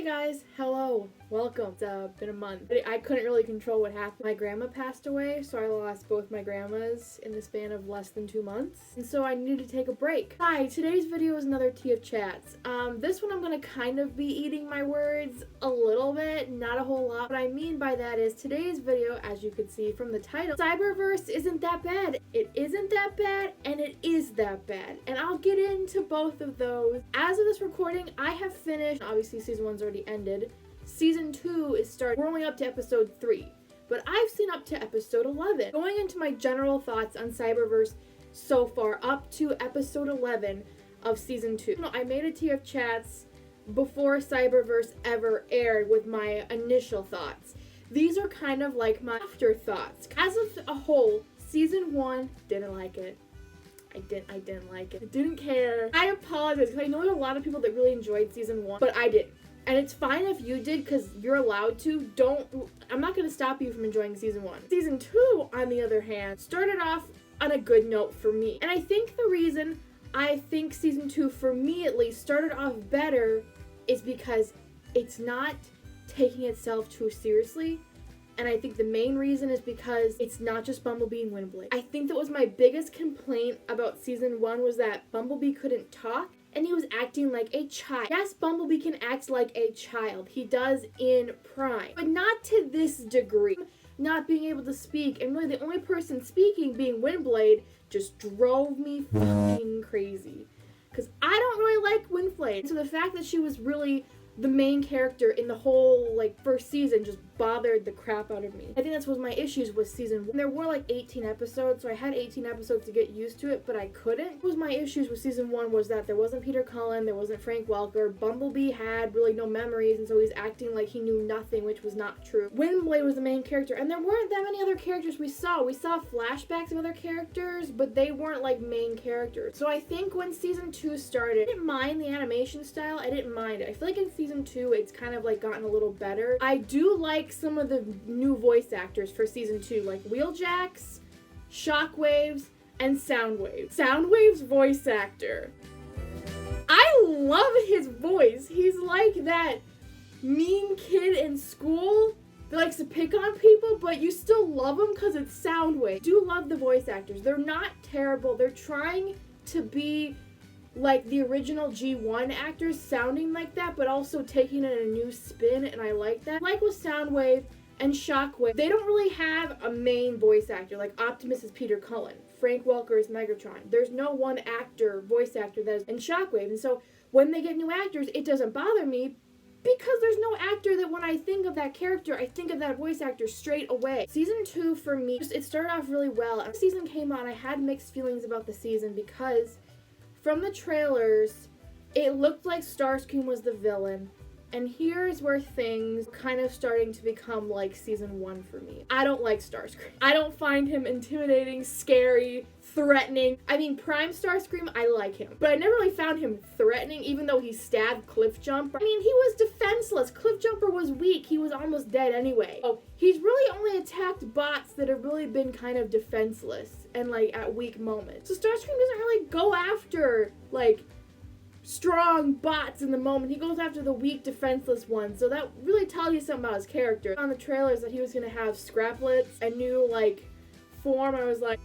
guys, hello, welcome. It's been a month. I couldn't really control what happened. My grandma passed away, so I lost both my grandmas in the span of less than 2 months, and so I needed to take a break. Hi, today's video is another TF Chats. This one I'm gonna kind of be eating my words a little bit, not a whole lot. What I mean by that is today's video, as you can see from the title, Cyberverse isn't that bad. It isn't that bad, and it is that bad, and I'll get into both of those. As of this recording, I have finished, obviously season 1's already ended. Season 2 is starting. We're only up to episode 3, but I've seen up to episode 11. Going into my general thoughts on Cyberverse so far, up to episode 11 of season 2. I made a TF Chats before Cyberverse ever aired with my initial thoughts. These are kind of like my afterthoughts. As of a whole, season 1, didn't like it. I didn't like it. I didn't care. I apologize because I know there are a lot of people that really enjoyed season 1, but I didn't. And it's fine if you did because you're allowed to. I'm not going to stop you from enjoying season 1. Season 2, on the other hand, started off on a good note for me. And I think the reason I think season 2, for me at least, started off better is because it's not taking itself too seriously. And I think the main reason is because it's not just Bumblebee and Windblade. I think that was my biggest complaint about season 1 was that Bumblebee couldn't talk and he was acting like a child. Yes, Bumblebee can act like a child. He does in Prime, but not to this degree. Not being able to speak, and really the only person speaking being Windblade just drove me fucking crazy. Because I don't really like Windblade. So the fact that she was really the main character in the whole first season just bothered the crap out of me. I think that's what my issues with season 1. There were 18 episodes, so I had 18 episodes to get used to it, but I couldn't. What was my issues with season 1 was that there wasn't Peter Cullen, there wasn't Frank Welker, Bumblebee had really no memories, and so he's acting like he knew nothing, which was not true. Windblade was the main character, and there weren't that many other characters we saw. We saw flashbacks of other characters, but they weren't main characters. So I think when season 2 started, I didn't mind the animation style, I didn't mind it. I feel like in season 2, it's kind of gotten a little better. I do like some of the new voice actors for season 2, like Wheeljack's, Shockwave's, and Soundwave. Soundwave's voice actor. I love his voice. He's like that mean kid in school that likes to pick on people, but you still love him because it's Soundwave. Do love the voice actors. They're not terrible. They're trying to be like the original G1 actors, sounding like that, but also taking it a new spin, and I like that. Like with Soundwave and Shockwave, they don't really have a main voice actor. Like Optimus is Peter Cullen, Frank Welker is Megatron. There's no one actor, voice actor that is in Shockwave, and so when they get new actors, it doesn't bother me because there's no actor that when I think of that character, I think of that voice actor straight away. Season 2 for me, it started off really well. As the season came on, I had mixed feelings about the season because from the trailers, it looked like Starscream was the villain, and here's where things are kind of starting to become like season 1 for me. I don't like Starscream. I don't find him intimidating, scary, threatening. I mean, Prime Starscream, I like him, but I never really found him threatening, even though he stabbed Cliffjumper. I mean, he was defenseless. Cliffjumper was weak. He was almost dead anyway. Oh, he's really only attacked bots that have really been kind of defenseless and at weak moments. So Starscream doesn't really go after strong bots in the moment. He goes after the weak, defenseless ones. So that really tells you something about his character. On the trailers that he was gonna have Scraplets, a new form, I was like.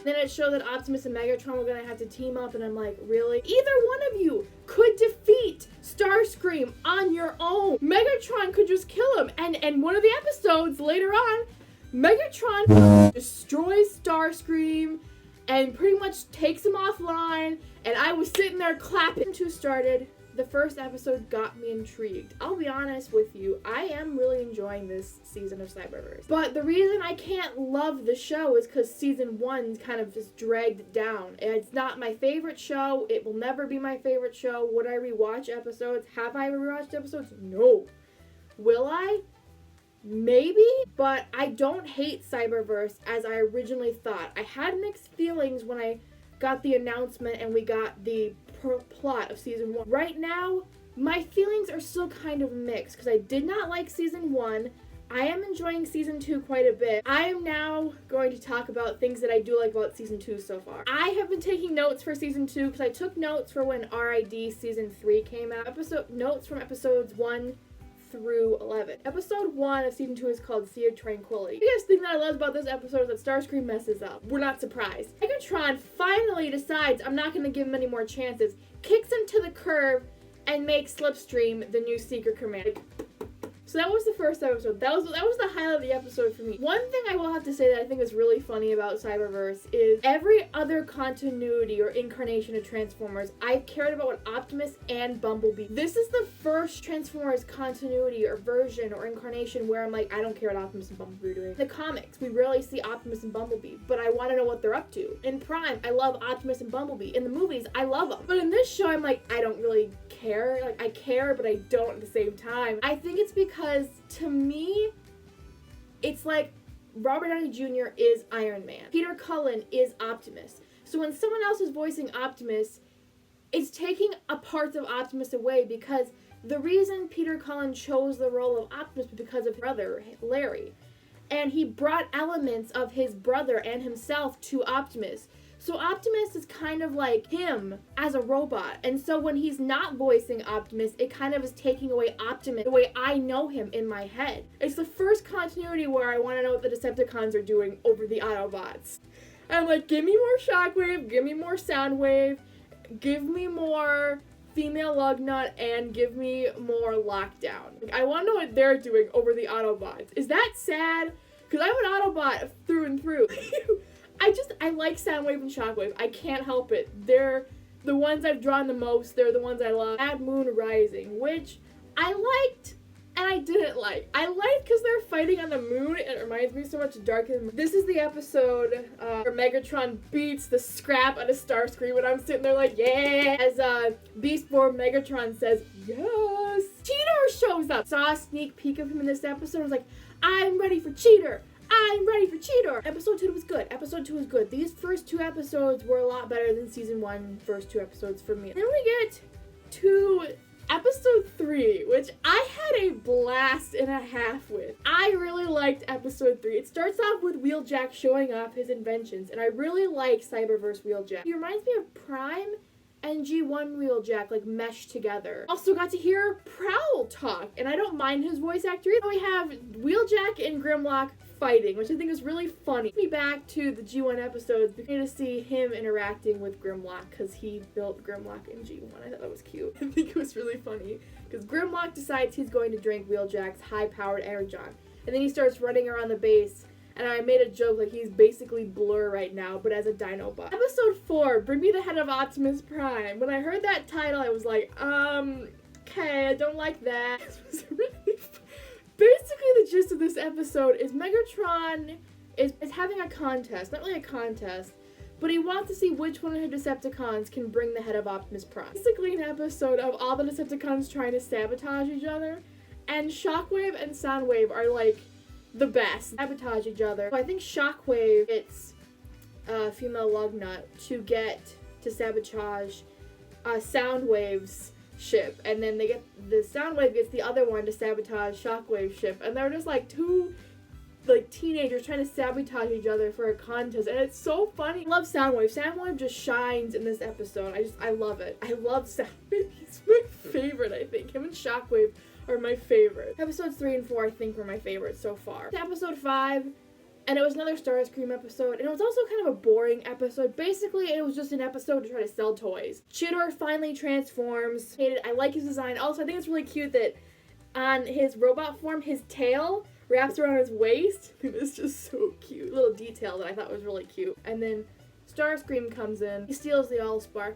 Then it showed that Optimus and Megatron were gonna have to team up, and I'm like, really? Either one of you could defeat Starscream on your own. Megatron could just kill him, and one of the episodes later on, Megatron destroys Starscream and pretty much takes him offline, and I was sitting there clapping. Season 2 started. The first episode got me intrigued. I'll be honest with you, I am really enjoying this season of Cyberverse. But the reason I can't love the show is because season 1 kind of just dragged down. It's not my favorite show. It will never be my favorite show. Would I rewatch episodes? Have I rewatched episodes? No. Will I? Maybe, but I don't hate Cyberverse as I originally thought. I had mixed feelings when I got the announcement and we got the plot of season 1. Right now, my feelings are still kind of mixed because I did not like season 1. I am enjoying season 2 quite a bit. I am now going to talk about things that I do like about season 2 so far. I have been taking notes for season 2 because I took notes for when RID season 3 came out. Notes from episodes 1 through 11. Episode 1 of season 2 is called Sea of Tranquility. The biggest thing that I love about this episode is that Starscream messes up. We're not surprised. Megatron finally decides I'm not going to give him any more chances, kicks him to the curb, and makes Slipstream the new secret command. So that was the first episode. That was the highlight of the episode for me. One thing I will have to say that I think is really funny about Cyberverse is every other continuity or incarnation of Transformers, I've cared about what Optimus and Bumblebee. This is the first Transformers continuity or version or incarnation where I'm like, I don't care what Optimus and Bumblebee are doing. In the comics, we rarely see Optimus and Bumblebee, but I want to know what they're up to. In Prime, I love Optimus and Bumblebee. In the movies, I love them. But in this show, I'm like, I don't really care. Like, I care, but I don't at the same time. I think it's because to me, it's like Robert Downey Jr. is Iron Man. Peter Cullen is Optimus. So when someone else is voicing Optimus, it's taking a part of Optimus away because the reason Peter Cullen chose the role of Optimus was because of his brother, Larry. And he brought elements of his brother and himself to Optimus. So Optimus is kind of like him as a robot. And so when he's not voicing Optimus, it kind of is taking away Optimus the way I know him in my head. It's the first continuity where I want to know what the Decepticons are doing over the Autobots. I'm like, give me more Shockwave, give me more Soundwave, give me more female Lugnut, and give me more Lockdown. Like, I want to know what they're doing over the Autobots. Is that sad? Because I'm an Autobot through and through. I like Soundwave and Shockwave. I can't help it. They're the ones I've drawn the most. They're the ones I love. Bad Moon Rising, which I liked and I didn't like. I liked because they're fighting on the moon. It reminds me so much of Dark and This is the episode where Megatron beats the scrap out of Starscream and I'm sitting there like, yeah! As Beast Form Megatron says, yes! Cheetor shows up! Saw a sneak peek of him in this episode. I was like, I'm ready for Cheetor! I'm ready for Cheetor! Episode 2 was good. Episode 2 was good. These first 2 episodes were a lot better than season 1 first 2 episodes for me. Then we get to episode 3, which I had a blast and a half with. I really liked episode 3. It starts off with Wheeljack showing off his inventions, and I really like Cyberverse Wheeljack. He reminds me of Prime and G1 Wheeljack, like, meshed together. Also got to hear Prowl talk, and I don't mind his voice actor. We have Wheeljack and Grimlock fighting, which I think is really funny. Me back to the G1 episodes, because to see him interacting with Grimlock, because he built Grimlock in G1. I thought that was cute. I think it was really funny, because Grimlock decides he's going to drink Wheeljack's high-powered energon, and then he starts running around the base, and I made a joke like he's basically Blur right now, but as a Dinobot. Episode 4, Bring Me the Head of Optimus Prime. When I heard that title, I was like, okay, I don't like that. It was really fun. Basically, the gist of this episode is Megatron is having a contest. Not really a contest, but he wants to see which one of the Decepticons can bring the head of Optimus Prime. Basically, an episode of all the Decepticons trying to sabotage each other, and Shockwave and Soundwave are, like, the best. Sabotage each other. So I think Shockwave gets female Lugnut to sabotage Soundwave's ship, and then the Soundwave gets the other one to sabotage Shockwave's ship, and they're just like two like teenagers trying to sabotage each other for a contest, and it's so funny. I love Soundwave. Soundwave just shines in this episode. I love it. I love Soundwave. He's my favorite, I think. Him and Shockwave are my favorite. Episodes 3 and 4 I think were my favorites so far. Episode 5, and it was another Starscream episode, and it was also kind of a boring episode. Basically, it was just an episode to try to sell toys. Cheetor finally transforms. I like his design. Also, I think it's really cute that on his robot form, his tail wraps around his waist. It's just so cute. A little detail that I thought was really cute. And then Starscream comes in. He steals the Allspark.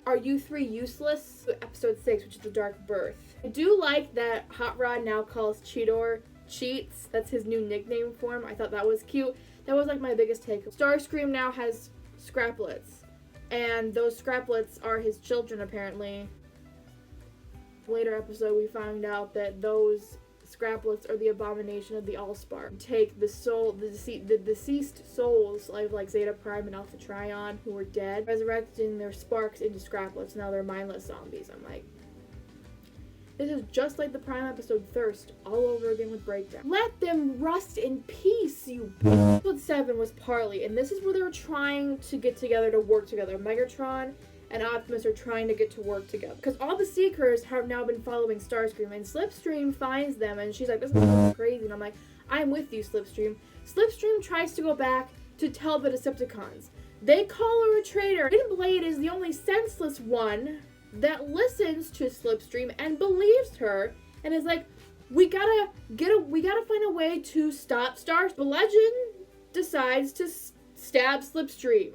Are you 3 useless? Episode 6, which is the Dark Birth. I do like that Hot Rod now calls Cheetor Cheats. That's his new nickname for him. I thought that was cute. That was like my biggest take. Starscream now has Scraplets, and those Scraplets are his children apparently. Later episode we found out that those Scraplets are the abomination of the Allspark. Take the deceased souls of like Zeta Prime and Alpha Trion who were dead, resurrecting their sparks into Scraplets. Now they're mindless zombies. I'm like, This is just like the Prime episode Thirst, all over again with breakdown. Let them rust in peace, you Episode 7 was Parley, and this is where they were trying to get together to work together. Megatron and Optimus are trying to get to work together. Because all the Seekers have now been following Starscream, and Slipstream finds them, and she's like, this is crazy. And I'm like, I'm with you, Slipstream. Slipstream tries to go back to tell the Decepticons. They call her a traitor. Windblade is the only senseless one that listens to Slipstream and believes her, and is like, we gotta find a way to stop Starscream. Bludgeon decides to stab Slipstream.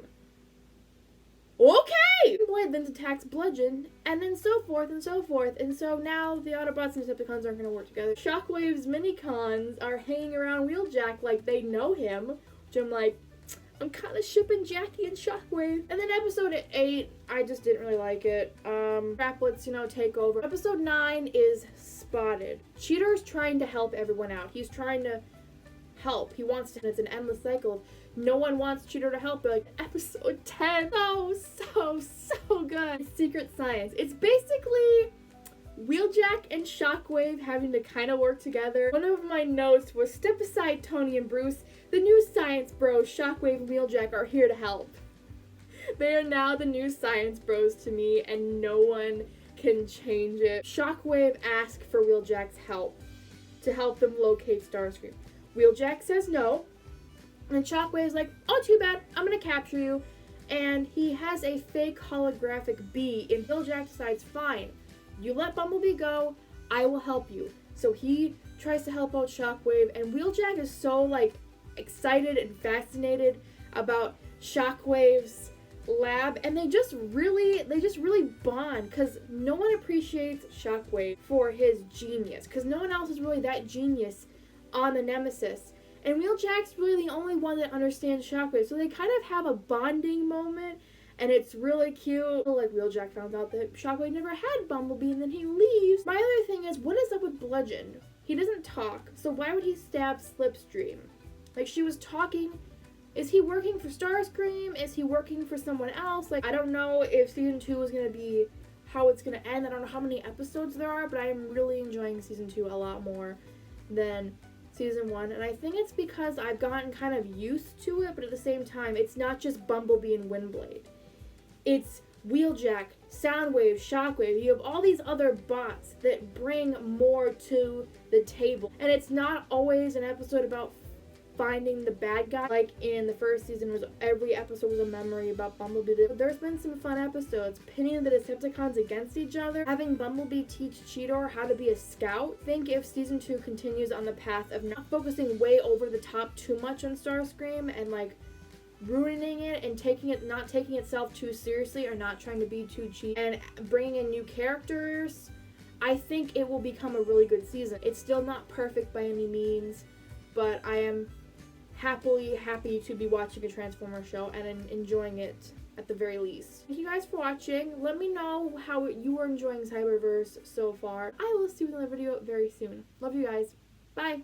Okay! Blade then attacks Bludgeon, and then so forth and so forth, and so now the Autobots and Decepticons aren't gonna work together. Shockwave's Minicons are hanging around Wheeljack like they know him, which I'm like, I'm kind of shipping Jackie and Shockwave. And then episode 8, I just didn't really like it. Traplets, take over. Episode 9 is Spotted. Cheetor's trying to help everyone out. He's trying to help. He wants to. It's an endless cycle. No one wants Cheetor to help. But like episode 10, so good. Secret Science. It's basically Wheeljack and Shockwave having to kind of work together. One of my notes was, step aside, Tony and Bruce. The new science bros, Shockwave and Wheeljack, are here to help. They are now the new science bros to me, and no one can change it. Shockwave asks for Wheeljack's help to help them locate Starscream. Wheeljack says no, and Shockwave's like, oh, too bad, I'm gonna capture you. And he has a fake holographic bee, and Wheeljack decides, fine, you let Bumblebee go, I will help you. So he tries to help out Shockwave, and Wheeljack is so, excited and fascinated about Shockwave's lab, and they just really bond, because no one appreciates Shockwave for his genius, because no one else is really that genius on the Nemesis, and Wheeljack's really the only one that understands Shockwave, so they kind of have a bonding moment, and it's really cute. Like, Wheeljack found out that Shockwave never had Bumblebee, and then he leaves. My other thing is, what is up with Bludgeon? He doesn't talk, so why would he stab Slipstream? Like, she was talking. Is he working for Starscream? Is he working for someone else? I don't know if season 2 is going to be how it's going to end. I don't know how many episodes there are, but I am really enjoying season 2 a lot more than season 1. And I think it's because I've gotten kind of used to it, but at the same time, it's not just Bumblebee and Windblade. It's Wheeljack, Soundwave, Shockwave. You have all these other bots that bring more to the table. And it's not always an episode about finding the bad guy. Like in the first season, every episode was a memory about Bumblebee. There's been some fun episodes, pitting the Decepticons against each other, having Bumblebee teach Cheetor how to be a scout. I think if season 2 continues on the path of not focusing way over the top too much on Starscream and ruining it and not taking itself too seriously or not trying to be too cheap and bringing in new characters, I think it will become a really good season. It's still not perfect by any means, but I am happy to be watching a Transformer show and enjoying it at the very least. Thank you guys for watching. Let me know how you are enjoying Cyberverse so far. I will see you in another video very soon. Love you guys. Bye.